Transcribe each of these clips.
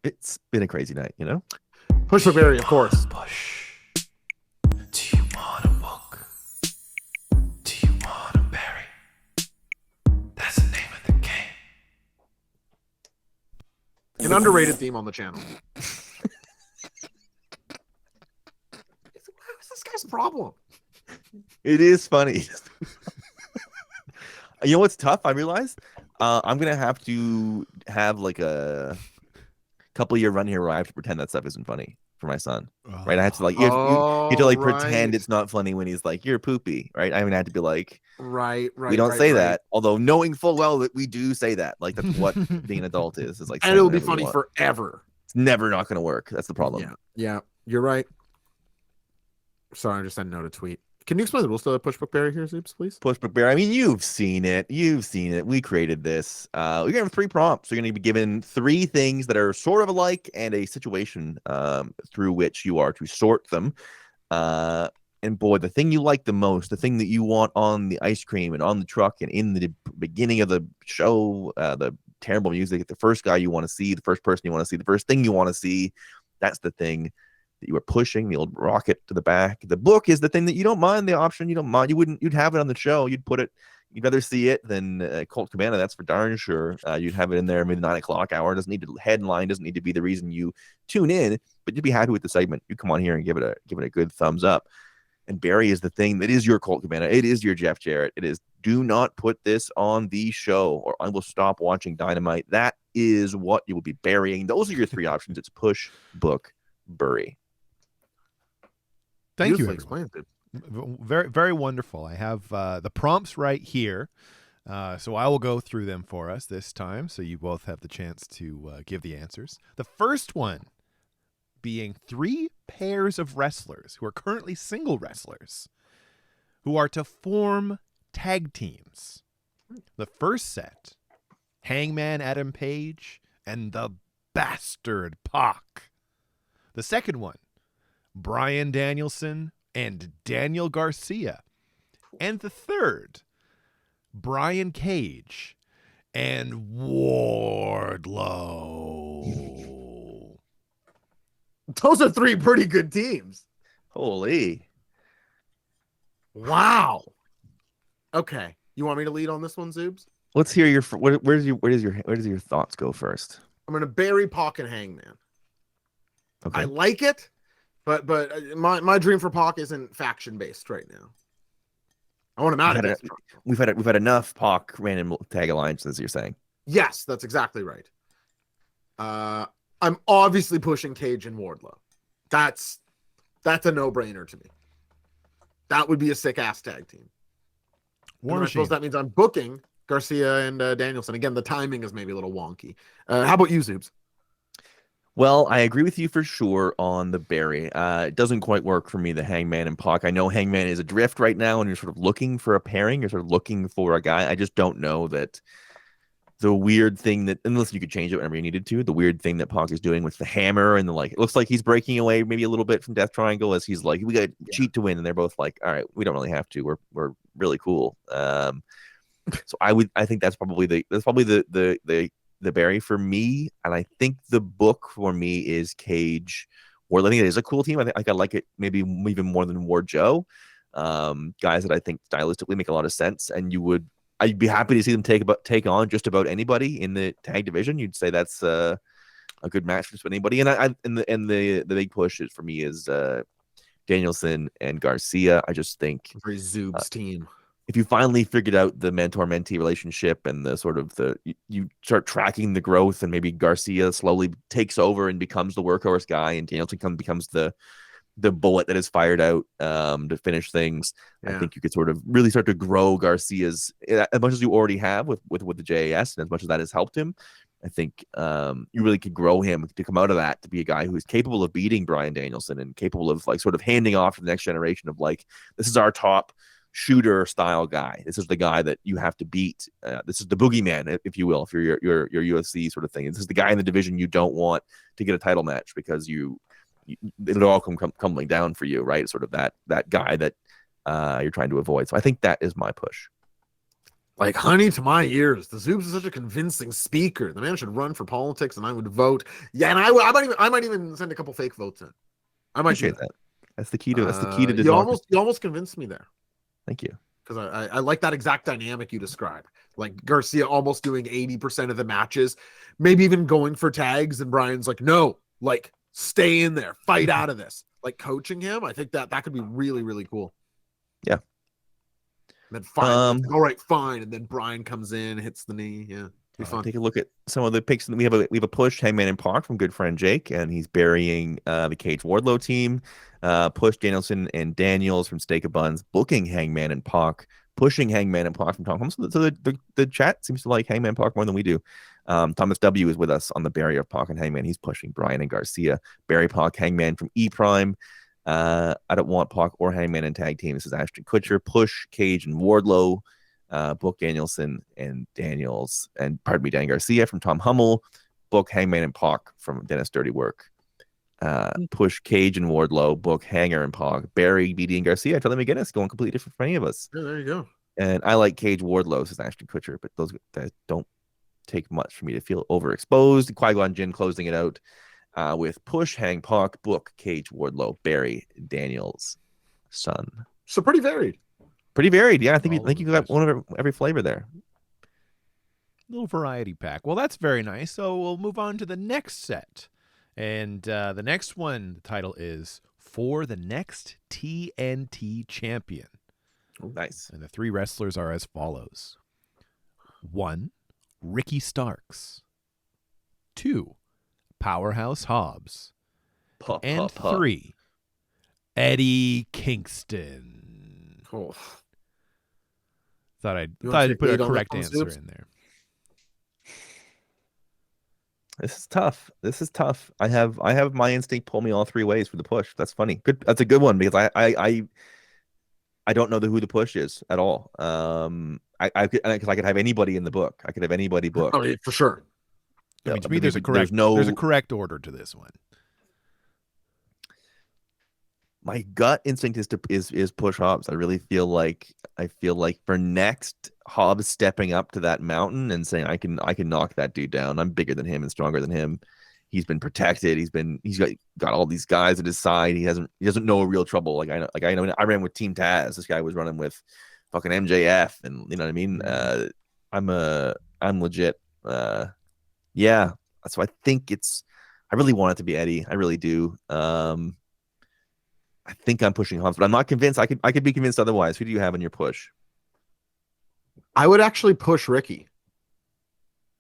It's been a crazy night, you know? Push Barry, of course. Push. Do you want a book? Do you want a berry? That's the name of the game. An underrated theme on the channel. What's this guy's problem? It is funny. You know what's tough? I realized I'm gonna have to have like a couple year run here where I have to pretend that stuff isn't funny for my son. Right? I have to like you have to like pretend it's not funny when he's like, you're poopy, right? I haven't had to be like, right. We don't say that, although knowing full well that we do say that. Like that's what being an adult is like, and it'll be funny forever. It's never not gonna work. That's the problem. Yeah, you're right. Sorry, I just sent a note a tweet. Can you explain the rules to Pushbook Barry here, Zoobs, please? Pushbook Barry. I mean, you've seen it. We created this. We're gonna have 3 prompts. You're gonna be given 3 things that are sort of alike and a situation through which you are to sort them. And boy, the thing you like the most, the thing that you want on the ice cream and on the truck and in the beginning of the show, the terrible music, the first guy you want to see, the first person you want to see, the first thing you want to see, that's the thing that you are pushing, the old rocket to the back. The book is the thing that you don't mind, the option you don't mind. You'd have it on the show. You'd rather see it than Colt Cabana. That's for darn sure. You'd have it in there maybe 9 o'clock hour. Doesn't need to headline, doesn't need to be the reason you tune in, but you'd be happy with the segment. You come on here and give it a good thumbs up. And Barry is the thing that is your Colt Cabana. It is your Jeff Jarrett. It is, do not put this on the show or I will stop watching Dynamite. That is what you will be burying. Those are your 3 options. It's push, book, bury. Thank you. Explained it. Very, very wonderful. I have the prompts right here. So I will go through them for us this time so you both have the chance to give the answers. The first one being 3 pairs of wrestlers who are currently single wrestlers who are to form tag teams. The first set, Hangman Adam Page and the Bastard Pac. The second one, Bryan Danielson and Daniel Garcia. And the third, Brian Cage and Wardlow. Those are 3 pretty good teams. Holy. Wow. Okay. You want me to lead on this one, Zoobs? Let's hear your where does your thoughts go first? I'm gonna bury Pac and Hangman. Okay. I like it, but my dream for Pac isn't faction based right now. I want him out of it. We've had enough Pac random tag alliances, you're saying. Yes, that's exactly right. I'm obviously pushing Cage and Wardlow. That's a no-brainer to me. That would be a sick-ass tag team. I suppose that means I'm booking Garcia and Danielson. Again, the timing is maybe a little wonky. How about you, Zoobs? Well, I agree with you for sure on the Barry. It doesn't quite work for me, the Hangman and Pac. I know Hangman is adrift right now, and you're sort of looking for a pairing. You're sort of looking for a guy. I just don't know that the weird thing that, unless you could change it whenever you needed to, the weird thing that Pac is doing with the hammer and it looks like he's breaking away maybe a little bit from Death Triangle as he's like, we got to cheat to win. And they're both like, all right, we don't really have to. We're really cool. So I think that's probably the Barry for me. And I think the book for me is Cage. Or I think it is a cool team. I think I like it maybe even more than War Joe. Guys that I think stylistically make a lot of sense. And I'd be happy to see them take on just about anybody in the tag division. You'd say that's a good match for anybody. And the big push for me is Danielson and Garcia. I just think very Zoob's team. If you finally figured out the mentor-mentee relationship and the sort of you start tracking the growth, and maybe Garcia slowly takes over and becomes the workhorse guy, and Danielson becomes the bullet that is fired out to finish things. I think you could sort of really start to grow Garcia's, as much as you already have with the JAS, and as much as that has helped him. I think you really could grow him to come out of that to be a guy who is capable of beating Bryan Danielson and capable of sort of handing off to the next generation of this is our top shooter style guy. This is the guy that you have to beat. This is the boogeyman, if you will, if you're your UFC sort of thing. This is the guy in the division you don't want to get a title match because it'll all come tumbling down for you, right? Sort of that guy that you're trying to avoid. So I think that is my push. Like honey to my ears. The Zoobs is such a convincing speaker. The man should run for politics, and I would vote. Yeah, and I might even send a couple fake votes in. I might do Appreciate that. That's the key to You democracy. almost convinced me there. Thank you. Because I like that exact dynamic you described. Like Garcia almost doing 80% of the matches, maybe even going for tags, and Brian's like, no, like stay in there, fight out of this. Like coaching him, I think that could be really, really cool. Yeah. And then fine, all right, fine. And then Brian comes in, hits the knee. Yeah. Be fun. Take a look at some of the picks. We have a push Hangman and Pac from good friend Jake, and he's burying the Cage Wardlow team. Push Danielson and Daniels from Steak of Buns, booking Hangman and Pac, pushing Hangman and Pac from Tom Holmes. So the chat seems to like Hangman Pac more than we do. Thomas W is with us on the barrier of Pac and Hangman. He's pushing Brian and Garcia. Barry Pac, Hangman from E Prime. I don't want Pac or Hangman in tag team. This is Ashton Kutcher. Push Cage and Wardlow. Book Danielson and Daniels, and pardon me, Dan Garcia from Tom Hummel. Book Hangman and Pac from Dennis Dirty Work. Push Cage and Wardlow. Book Hanger and Pac. Barry, BD, and Garcia. Tell them again, it's going completely different for any of us. Yeah, there you go. And I like Cage Wardlow, says Ashton Kutcher, but those that don't take much for me to feel overexposed. Qui-Gon Jinn closing it out with Push, Hang, Pac, Book, Cage, Wardlow, Barry, Daniels, Son. So pretty varied. Pretty varied, yeah. I think you got one of every flavor there. Little variety pack. Well, that's very nice. So we'll move on to the next set. And the next one, the title is For the Next TNT Champion. Oh, nice. And the three wrestlers are as follows. 1, Ricky Starks. 2, Powerhouse Hobbs. And 3, Eddie Kingston. Oh. Thought I'd put a correct answer in there. This is tough. I have my instinct pull me all three ways for the push. That's funny. Good. That's a good one because I don't know who the push is at all. I could have anybody in the book. I could have anybody book. Oh, yeah, for sure. I mean, to me, there's a correct order to this one. My gut instinct is push Hobbs. I really feel like for next Hobbs stepping up to that mountain and saying I can knock that dude down. I'm bigger than him and stronger than him. He's been protected. He's got all these guys at his side. He doesn't know real trouble. I know I ran with Team Taz. This guy was running with fucking MJF, and you know what I mean. I'm legit. Yeah. So I think I really want it to be Eddie. I really do. I think I'm pushing Hobbs, but I'm not convinced. I could be convinced otherwise. Who do you have in your push? I would actually push Ricky.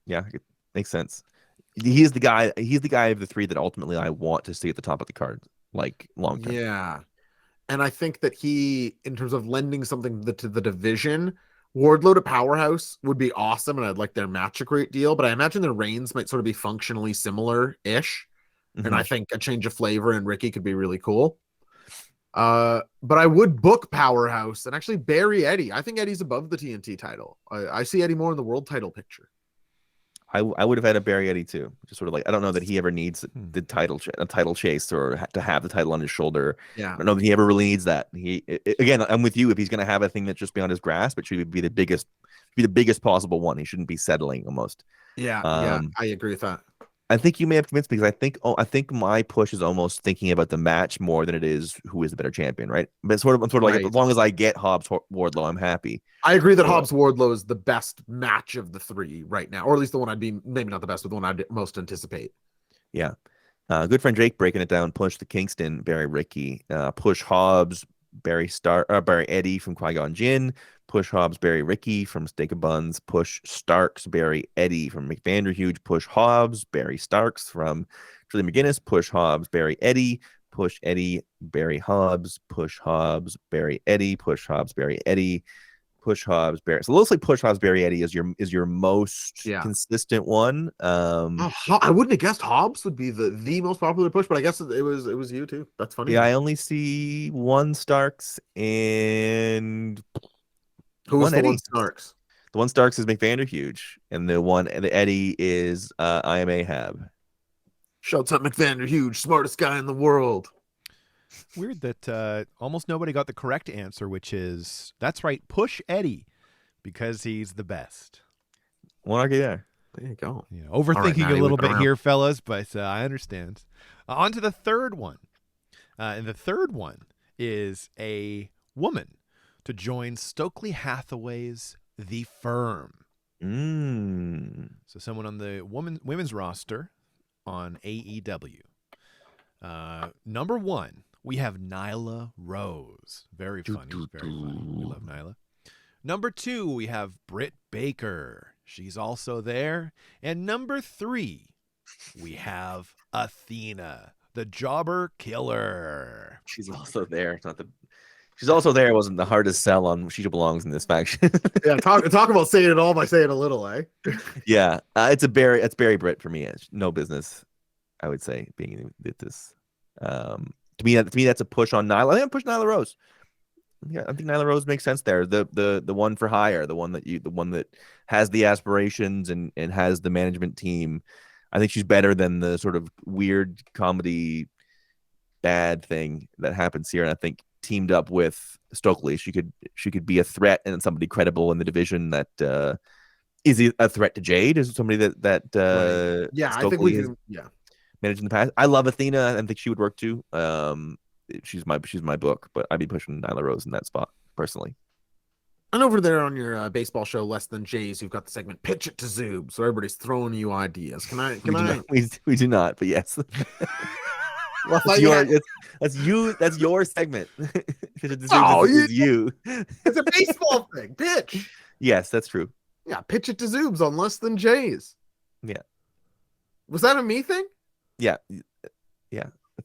Yeah, it makes sense. He's the guy of the three that ultimately I want to see at the top of the card, like long term. Yeah. And I think that he, in terms of lending something to the division, Wardlow to Powerhouse would be awesome, and I'd like their match a great deal, but I imagine their reigns might sort of be functionally similar-ish. Mm-hmm. And I think a change of flavor in Ricky could be really cool. But I would book Powerhouse and actually bury Eddie. I think Eddie's above the TNT title. I see Eddie more in the world title picture. I would have had a bury Eddie too. Just sort of like, I don't know that he ever needs the title chase or to have the title on his shoulder. Yeah. I don't know that he ever really needs that. Again, I'm with you. If he's going to have a thing that's just beyond his grasp, it should be the biggest possible one. He shouldn't be settling almost. Yeah. I agree with that. I think you may have convinced me because I think my push is almost thinking about the match more than it is who is the better champion, right? But I'm sort of like, as long as I get Hobbs Wardlow, I'm happy. I agree that Hobbs Wardlow is the best match of the three right now, or at least the one I'd be, maybe not the best, but the one I'd most anticipate. Yeah. Good friend Jake breaking it down. Push the Kingston, Barry Ricky. Push Hobbs, Barry Eddie from Qui-Gon Jinn. Push Hobbs, Barry Ricky from Steak of Buns. Push Starks, Barry Eddie from McVanderhuge. Push Hobbs, Barry Starks from Trilly McGuinness. Push Hobbs, Barry Eddie. Push Eddie, Barry Hobbs. Push Hobbs, Barry Eddie. Push Hobbs, Barry Eddie. Push Hobbs, Barry. So let's say Push Hobbs, Barry Eddie is your most consistent one. I wouldn't have guessed Hobbs would be the most popular push, but I guess it was you too. That's funny. Yeah, I only see one Starks and who was the one Starks? The one Starks is McVanderhuge, and the Eddie is I am Ahab. Shouts out McVanderhuge, smartest guy in the world. Weird that almost nobody got the correct answer, which is, that's right, push Eddie. because he's the best. Won't argue there. There you go. Overthinking Maddie, a little whip it bit around. here, fellas, but I understand. On to the third one. And the third one is a woman to join Stokely Hathaway's The Firm. So someone on the women's roster on AEW. Number one, we have Nyla Rose. Very funny. Very funny. We love Nyla. Number two, we have Britt Baker. She's also there. And number three, we have Athena, the Jobber Killer. She's also there. She's also there. It wasn't the hardest sell on she belongs in this faction. Yeah, talk about saying it all by saying a little, eh? Yeah, it's Barry Britt for me. It's no business, I would say, being with this. To me, that's a push on Nyla. I think I'm pushing Nyla Rose. Yeah, I think Nyla Rose makes sense there. The one for hire, the one that has the aspirations and has the management team. I think she's better than the sort of weird comedy bad thing that happens here. And I think teamed up with Stokely, she could be a threat and somebody credible in the division that is a threat to Jade. Is somebody that Right. Yeah, Stokely I think we can. Yeah, managed in the past. I love Athena. I think she would work too. She's my book, but I'd be pushing Nyla Rose in that spot personally. and over there on your baseball show, Less Than Jays, you've got the segment "Pitch It to Zoob," so everybody's throwing you ideas. We do not, but yes. Well, That's your segment. Oh, is you. It's a baseball thing. Pitch. Yes, that's true. Yeah, pitch it to Zoobs on Less Than Jays. Yeah. Was that a me thing? Yeah.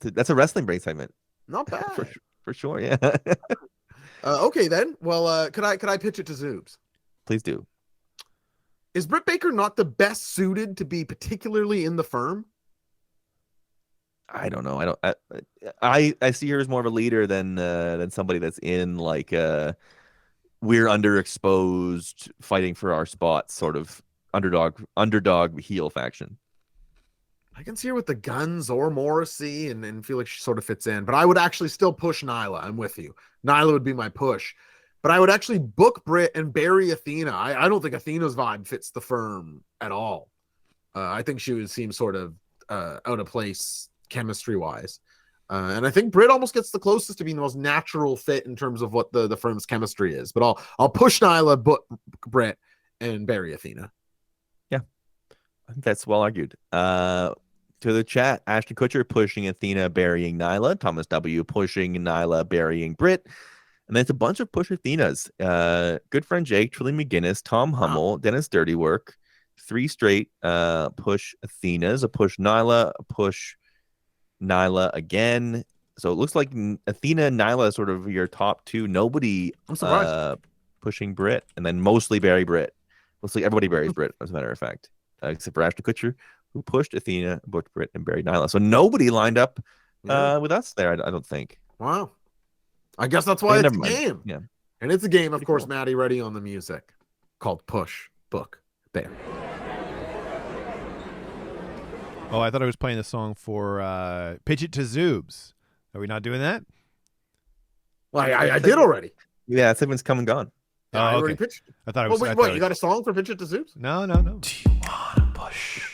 That's a wrestling break segment. Not bad. for sure. Yeah. Okay then. Well, could I pitch it to Zoobs? Please do. Is Britt Baker not the best suited to be particularly in the firm? I don't know. I see her as more of a leader than somebody that's in like we're underexposed fighting for our spots sort of underdog heel faction. I can see her with the Guns or Morrissey and feel like she sort of fits in. But I would actually still push Nyla. I'm with you. Nyla would be my push. But I would actually book Britt and bury Athena. I don't think Athena's vibe fits the firm at all. I think she would seem sort of out of place chemistry-wise. And I think Britt almost gets the closest to being the most natural fit in terms of what the firm's chemistry is. But I'll push Nyla, book Britt, and bury Athena. Yeah, I think that's well argued. To the chat, Ashton Kutcher pushing Athena, burying Nyla. Thomas W. pushing Nyla, burying Britt. And then it's a bunch of push Athenas. Good friend Jake, Trilly McGinnis, Tom Hummel, Dennis Dirtywork. 3 straight push Athenas, a push Nyla, a push Nyla again. So it looks like Athena and Nyla sort of your top 2. Nobody pushing Britt, and then mostly bury Britt. Looks like everybody buries Britt, as a matter of fact, except for Ashton Kutcher, who pushed Athena, booked Britt, and buried Nyla. So nobody lined up with us there, I don't think. Wow. I guess that's why it's a game. Yeah. And it's a game, of Pretty course, cool. Maddie, ready on the music, called Push, Book, Bear. Oh, I thought I was playing the song for Pitch It to Zoobs. Are we not doing that? Well, I did already. Yeah, that segment's come and gone. I already okay. pitched. I thought it Oh, was. wait, I what? thought You got a song for Pitch It to Zoobs? No. Do you want to push?